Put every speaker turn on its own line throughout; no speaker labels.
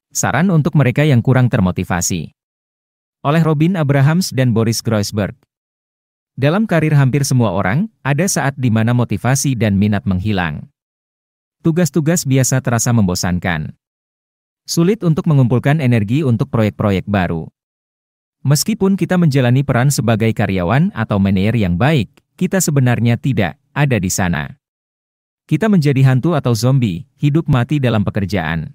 Saran untuk mereka yang kurang termotivasi. Oleh Robin Abrahams dan Boris Groysberg. Dalam karir hampir semua orang, ada saat di mana motivasi dan minat menghilang. Tugas-tugas biasa terasa membosankan. Sulit untuk mengumpulkan energi untuk proyek-proyek baru. Meskipun kita menjalani peran sebagai karyawan atau manajer yang baik, kita sebenarnya tidak ada di sana. Kita menjadi hantu atau zombie, hidup mati dalam pekerjaan.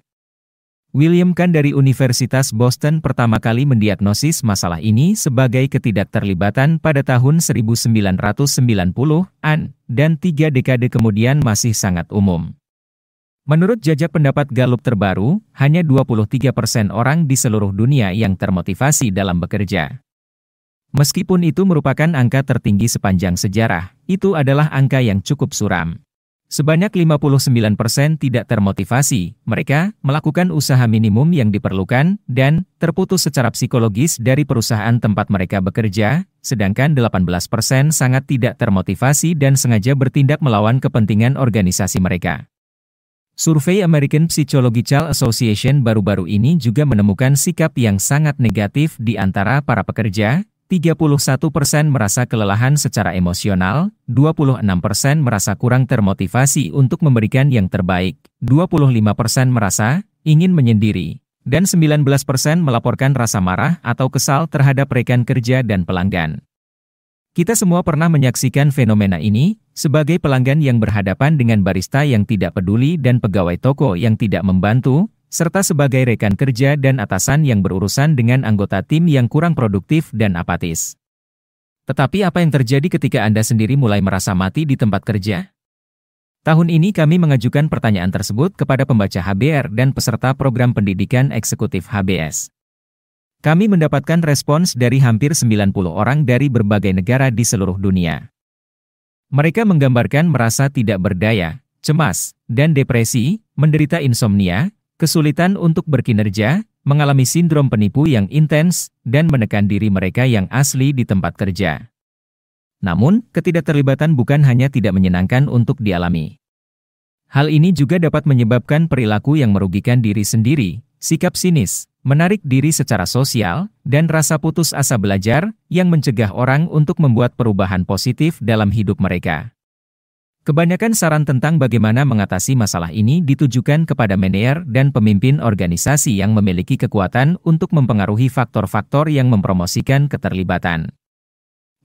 William Kahn dari Universitas Boston pertama kali mendiagnosis masalah ini sebagai ketidakterlibatan pada tahun 1990-an, dan 3 dekade kemudian masih sangat umum. Menurut jajak pendapat Gallup terbaru, hanya 23% orang di seluruh dunia yang termotivasi dalam bekerja. Meskipun itu merupakan angka tertinggi sepanjang sejarah, itu adalah angka yang cukup suram. Sebanyak 59% tidak termotivasi, mereka melakukan usaha minimum yang diperlukan dan terputus secara psikologis dari perusahaan tempat mereka bekerja, sedangkan 18% sangat tidak termotivasi dan sengaja bertindak melawan kepentingan organisasi mereka. Survei American Psychological Association baru-baru ini juga menemukan sikap yang sangat negatif di antara para pekerja. 31% merasa kelelahan secara emosional, 26% merasa kurang termotivasi untuk memberikan yang terbaik, 25% merasa ingin menyendiri, dan 19% melaporkan rasa marah atau kesal terhadap rekan kerja dan pelanggan. Kita semua pernah menyaksikan fenomena ini, sebagai pelanggan yang berhadapan dengan barista yang tidak peduli dan pegawai toko yang tidak membantu, serta sebagai rekan kerja dan atasan yang berurusan dengan anggota tim yang kurang produktif dan apatis. Tetapi apa yang terjadi ketika Anda sendiri mulai merasa mati di tempat kerja? Tahun ini kami mengajukan pertanyaan tersebut kepada pembaca HBR dan peserta program pendidikan eksekutif HBS. Kami mendapatkan respons dari hampir 90 orang dari berbagai negara di seluruh dunia. Mereka menggambarkan merasa tidak berdaya, cemas, dan depresi, menderita insomnia, kesulitan untuk berkinerja, mengalami sindrom penipu yang intens, dan menekan diri mereka yang asli di tempat kerja. Namun, ketidakterlibatan bukan hanya tidak menyenangkan untuk dialami. Hal ini juga dapat menyebabkan perilaku yang merugikan diri sendiri, sikap sinis, menarik diri secara sosial, dan rasa putus asa belajar yang mencegah orang untuk membuat perubahan positif dalam hidup mereka. Kebanyakan saran tentang bagaimana mengatasi masalah ini ditujukan kepada manajer dan pemimpin organisasi yang memiliki kekuatan untuk mempengaruhi faktor-faktor yang mempromosikan keterlibatan.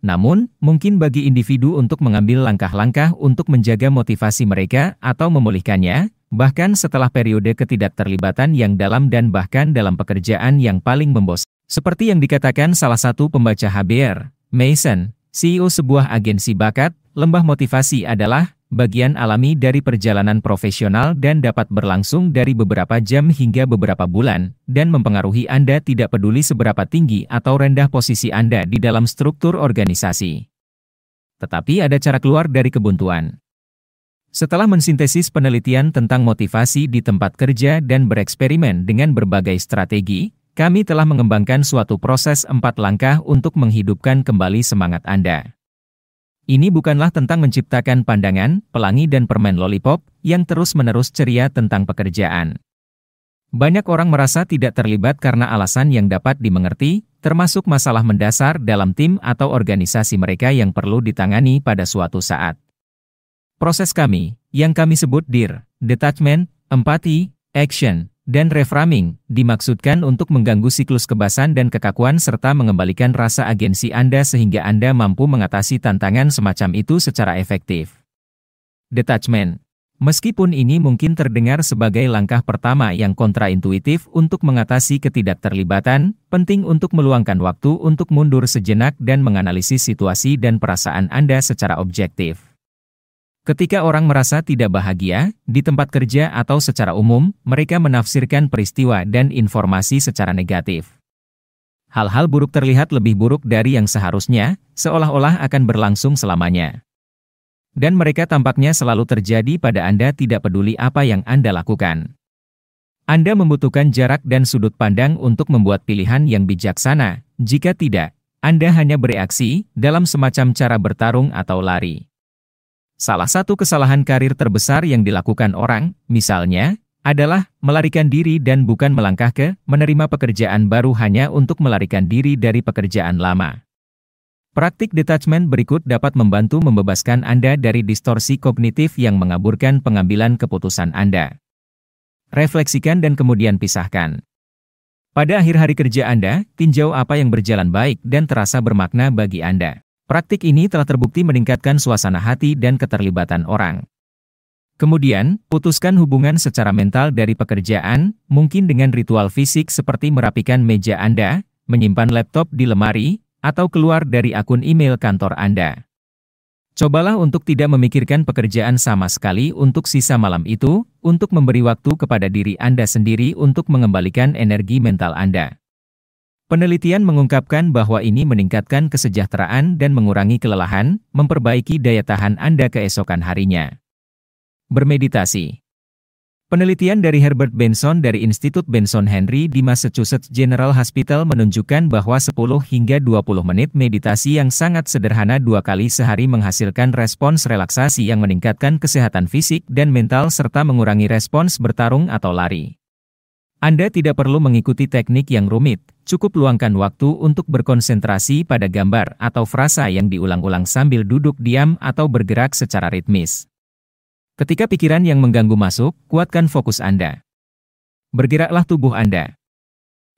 Namun, mungkin bagi individu untuk mengambil langkah-langkah untuk menjaga motivasi mereka atau memulihkannya, bahkan setelah periode ketidakterlibatan yang dalam dan bahkan dalam pekerjaan yang paling membosankan. Seperti yang dikatakan salah satu pembaca HBR, Mason, CEO sebuah agensi bakat, lembah motivasi adalah bagian alami dari perjalanan profesional dan dapat berlangsung dari beberapa jam hingga beberapa bulan, dan mempengaruhi Anda tidak peduli seberapa tinggi atau rendah posisi Anda di dalam struktur organisasi. Tetapi ada cara keluar dari kebuntuan. Setelah mensintesis penelitian tentang motivasi di tempat kerja dan bereksperimen dengan berbagai strategi, kami telah mengembangkan suatu proses 4 langkah untuk menghidupkan kembali semangat Anda. Ini bukanlah tentang menciptakan pandangan, pelangi dan permen lollipop yang terus-menerus ceria tentang pekerjaan. Banyak orang merasa tidak terlibat karena alasan yang dapat dimengerti, termasuk masalah mendasar dalam tim atau organisasi mereka yang perlu ditangani pada suatu saat. Proses kami, yang kami sebut DEAR, Detachment, Empathy, Action, dan Reframing, dimaksudkan untuk mengganggu siklus kebasan dan kekakuan serta mengembalikan rasa agensi Anda sehingga Anda mampu mengatasi tantangan semacam itu secara efektif. Detachment. Meskipun ini mungkin terdengar sebagai langkah pertama yang kontraintuitif untuk mengatasi ketidakterlibatan, penting untuk meluangkan waktu untuk mundur sejenak dan menganalisis situasi dan perasaan Anda secara objektif. Ketika orang merasa tidak bahagia, di tempat kerja atau secara umum, mereka menafsirkan peristiwa dan informasi secara negatif. Hal-hal buruk terlihat lebih buruk dari yang seharusnya, seolah-olah akan berlangsung selamanya. Dan mereka tampaknya selalu terjadi pada Anda tidak peduli apa yang Anda lakukan. Anda membutuhkan jarak dan sudut pandang untuk membuat pilihan yang bijaksana, jika tidak, Anda hanya bereaksi dalam semacam cara bertarung atau lari. Salah satu kesalahan karir terbesar yang dilakukan orang, misalnya, adalah melarikan diri dan bukan melangkah ke menerima pekerjaan baru hanya untuk melarikan diri dari pekerjaan lama. Praktik detachment berikut dapat membantu membebaskan Anda dari distorsi kognitif yang mengaburkan pengambilan keputusan Anda. Refleksikan dan kemudian pisahkan. Pada akhir hari kerja Anda, tinjau apa yang berjalan baik dan terasa bermakna bagi Anda. Praktik ini telah terbukti meningkatkan suasana hati dan keterlibatan orang. Kemudian, putuskan hubungan secara mental dari pekerjaan, mungkin dengan ritual fisik seperti merapikan meja Anda, menyimpan laptop di lemari, atau keluar dari akun email kantor Anda. Cobalah untuk tidak memikirkan pekerjaan sama sekali untuk sisa malam itu, untuk memberi waktu kepada diri Anda sendiri untuk mengembalikan energi mental Anda. Penelitian mengungkapkan bahwa ini meningkatkan kesejahteraan dan mengurangi kelelahan, memperbaiki daya tahan Anda keesokan harinya. Bermeditasi. Penelitian dari Herbert Benson dari Institut Benson Henry di Massachusetts General Hospital menunjukkan bahwa 10 hingga 20 menit meditasi yang sangat sederhana 2 kali sehari menghasilkan respons relaksasi yang meningkatkan kesehatan fisik dan mental serta mengurangi respons bertarung atau lari. Anda tidak perlu mengikuti teknik yang rumit, cukup luangkan waktu untuk berkonsentrasi pada gambar atau frasa yang diulang-ulang sambil duduk diam atau bergerak secara ritmis. Ketika pikiran yang mengganggu masuk, kuatkan fokus Anda. Bergeraklah tubuh Anda.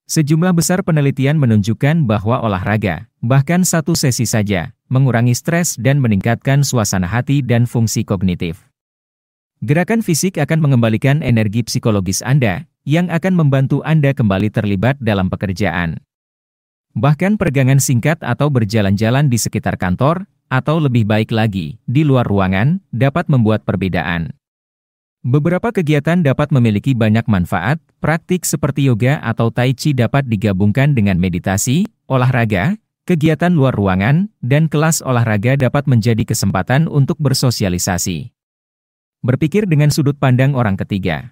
Sejumlah besar penelitian menunjukkan bahwa olahraga, bahkan 1 sesi saja, mengurangi stres dan meningkatkan suasana hati dan fungsi kognitif. Gerakan fisik akan mengembalikan energi psikologis Anda, yang akan membantu Anda kembali terlibat dalam pekerjaan. Bahkan peregangan singkat atau berjalan-jalan di sekitar kantor, atau lebih baik lagi, di luar ruangan, dapat membuat perbedaan. Beberapa kegiatan dapat memiliki banyak manfaat, praktik seperti yoga atau tai chi dapat digabungkan dengan meditasi, olahraga, kegiatan luar ruangan, dan kelas olahraga dapat menjadi kesempatan untuk bersosialisasi. Berpikir dengan sudut pandang orang ketiga.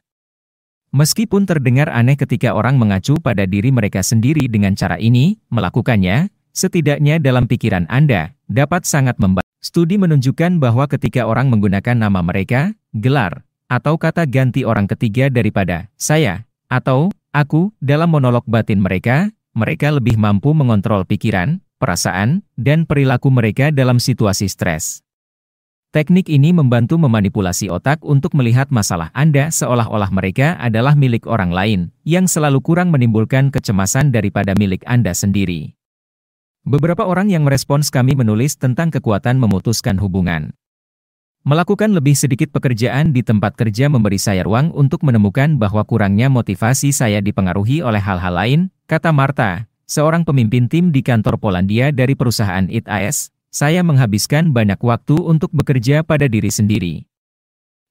Meskipun terdengar aneh ketika orang mengacu pada diri mereka sendiri dengan cara ini, melakukannya, setidaknya dalam pikiran Anda, dapat sangat membantu. Studi menunjukkan bahwa ketika orang menggunakan nama mereka, gelar, atau kata ganti orang ketiga daripada saya atau aku dalam monolog batin mereka, mereka lebih mampu mengontrol pikiran, perasaan, dan perilaku mereka dalam situasi stres. Teknik ini membantu memanipulasi otak untuk melihat masalah Anda seolah-olah mereka adalah milik orang lain, yang selalu kurang menimbulkan kecemasan daripada milik Anda sendiri. Beberapa orang yang merespons kami menulis tentang kekuatan memutuskan hubungan. Melakukan lebih sedikit pekerjaan di tempat kerja memberi saya ruang untuk menemukan bahwa kurangnya motivasi saya dipengaruhi oleh hal-hal lain, kata Marta, seorang pemimpin tim di kantor Polandia dari perusahaan ITAS. Saya menghabiskan banyak waktu untuk bekerja pada diri sendiri.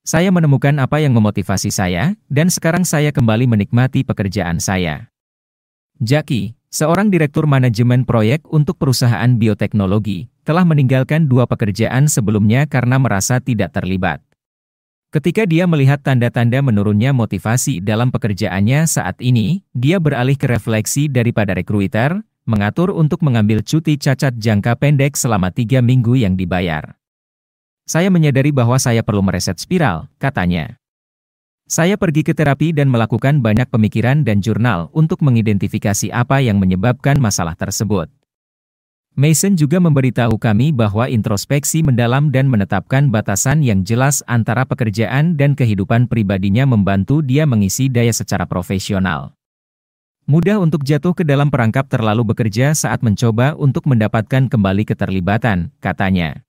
Saya menemukan apa yang memotivasi saya, dan sekarang saya kembali menikmati pekerjaan saya. Jackie, seorang direktur manajemen proyek untuk perusahaan bioteknologi, telah meninggalkan 2 pekerjaan sebelumnya karena merasa tidak terlibat. Ketika dia melihat tanda-tanda menurunnya motivasi dalam pekerjaannya saat ini, dia beralih ke refleksi daripada rekruter, mengatur untuk mengambil cuti cacat jangka pendek selama 3 minggu yang dibayar. Saya menyadari bahwa saya perlu mereset spiral, katanya. Saya pergi ke terapi dan melakukan banyak pemikiran dan jurnal untuk mengidentifikasi apa yang menyebabkan masalah tersebut. Mason juga memberitahu kami bahwa introspeksi mendalam dan menetapkan batasan yang jelas antara pekerjaan dan kehidupan pribadinya membantu dia mengisi daya secara profesional. Mudah untuk jatuh ke dalam perangkap terlalu bekerja saat mencoba untuk mendapatkan kembali keterlibatan, katanya.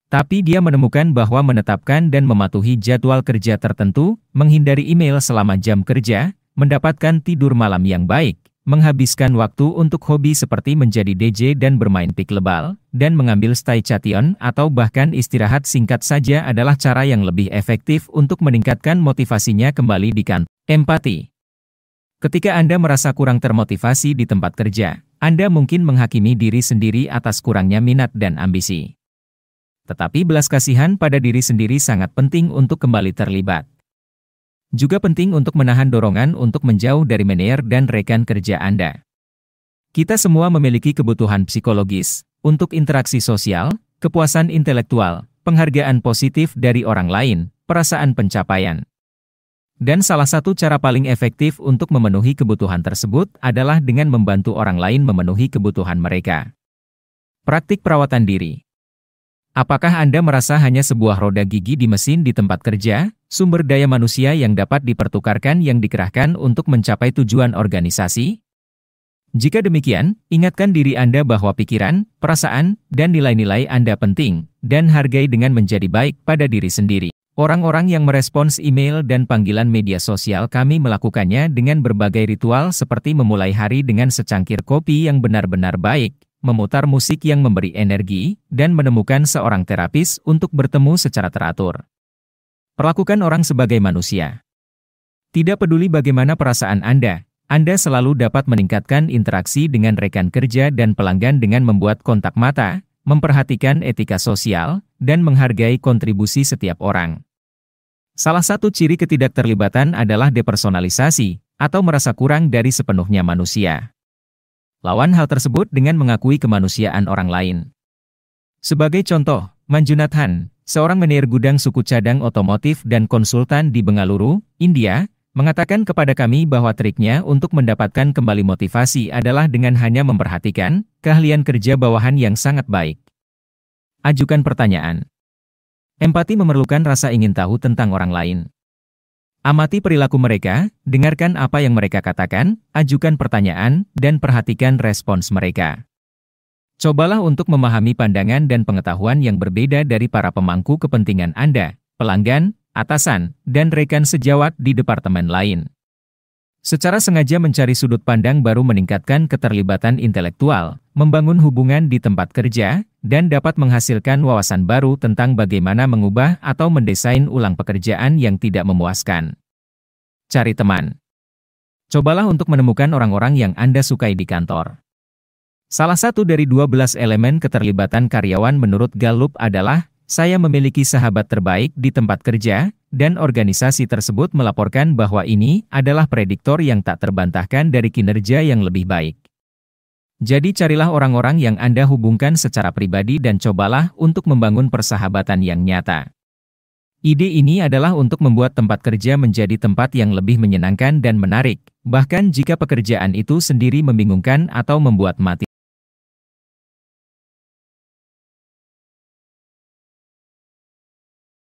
Tapi dia menemukan bahwa menetapkan dan mematuhi jadwal kerja tertentu, menghindari email selama jam kerja, mendapatkan tidur malam yang baik, menghabiskan waktu untuk hobi seperti menjadi DJ dan bermain pickleball, dan mengambil staycation atau bahkan istirahat singkat saja adalah cara yang lebih efektif untuk meningkatkan motivasinya kembali di kantor. Empati. Ketika Anda merasa kurang termotivasi di tempat kerja, Anda mungkin menghakimi diri sendiri atas kurangnya minat dan ambisi. Tetapi belas kasihan pada diri sendiri sangat penting untuk kembali terlibat. Juga penting untuk menahan dorongan untuk menjauh dari manajer dan rekan kerja Anda. Kita semua memiliki kebutuhan psikologis, untuk interaksi sosial, kepuasan intelektual, penghargaan positif dari orang lain, perasaan pencapaian. Dan salah satu cara paling efektif untuk memenuhi kebutuhan tersebut adalah dengan membantu orang lain memenuhi kebutuhan mereka. Praktik perawatan diri. Apakah Anda merasa hanya sebuah roda gigi di mesin di tempat kerja, sumber daya manusia yang dapat dipertukarkan yang dikerahkan untuk mencapai tujuan organisasi? Jika demikian, ingatkan diri Anda bahwa pikiran, perasaan, dan nilai-nilai Anda penting, dan hargai dengan menjadi baik pada diri sendiri. Orang-orang yang merespons email dan panggilan media sosial kami melakukannya dengan berbagai ritual seperti memulai hari dengan secangkir kopi yang benar-benar baik, memutar musik yang memberi energi, dan menemukan seorang terapis untuk bertemu secara teratur. Perlakukan orang sebagai manusia. Tidak peduli bagaimana perasaan Anda selalu dapat meningkatkan interaksi dengan rekan kerja dan pelanggan dengan membuat kontak mata, memperhatikan etika sosial, dan menghargai kontribusi setiap orang. Salah satu ciri ketidakterlibatan adalah depersonalisasi, atau merasa kurang dari sepenuhnya manusia. Lawan hal tersebut dengan mengakui kemanusiaan orang lain. Sebagai contoh, Manjunat Han, seorang manajer gudang suku cadang otomotif dan konsultan di Bengaluru, India, mengatakan kepada kami bahwa triknya untuk mendapatkan kembali motivasi adalah dengan hanya memperhatikan keahlian kerja bawahan yang sangat baik. Ajukan pertanyaan. Empati memerlukan rasa ingin tahu tentang orang lain. Amati perilaku mereka, dengarkan apa yang mereka katakan, ajukan pertanyaan, dan perhatikan respons mereka. Cobalah untuk memahami pandangan dan pengetahuan yang berbeda dari para pemangku kepentingan Anda, pelanggan, atasan, dan rekan sejawat di departemen lain. Secara sengaja mencari sudut pandang baru meningkatkan keterlibatan intelektual, membangun hubungan di tempat kerja, dan dapat menghasilkan wawasan baru tentang bagaimana mengubah atau mendesain ulang pekerjaan yang tidak memuaskan. Cari teman. Cobalah untuk menemukan orang-orang yang Anda sukai di kantor. Salah satu dari 12 elemen keterlibatan karyawan menurut Gallup adalah, saya memiliki sahabat terbaik di tempat kerja, dan organisasi tersebut melaporkan bahwa ini adalah prediktor yang tak terbantahkan dari kinerja yang lebih baik. Jadi carilah orang-orang yang Anda hubungkan secara pribadi dan cobalah untuk membangun persahabatan yang nyata. Ide ini adalah untuk membuat tempat kerja menjadi tempat yang lebih menyenangkan dan menarik, bahkan jika pekerjaan itu sendiri membingungkan atau membuat mati.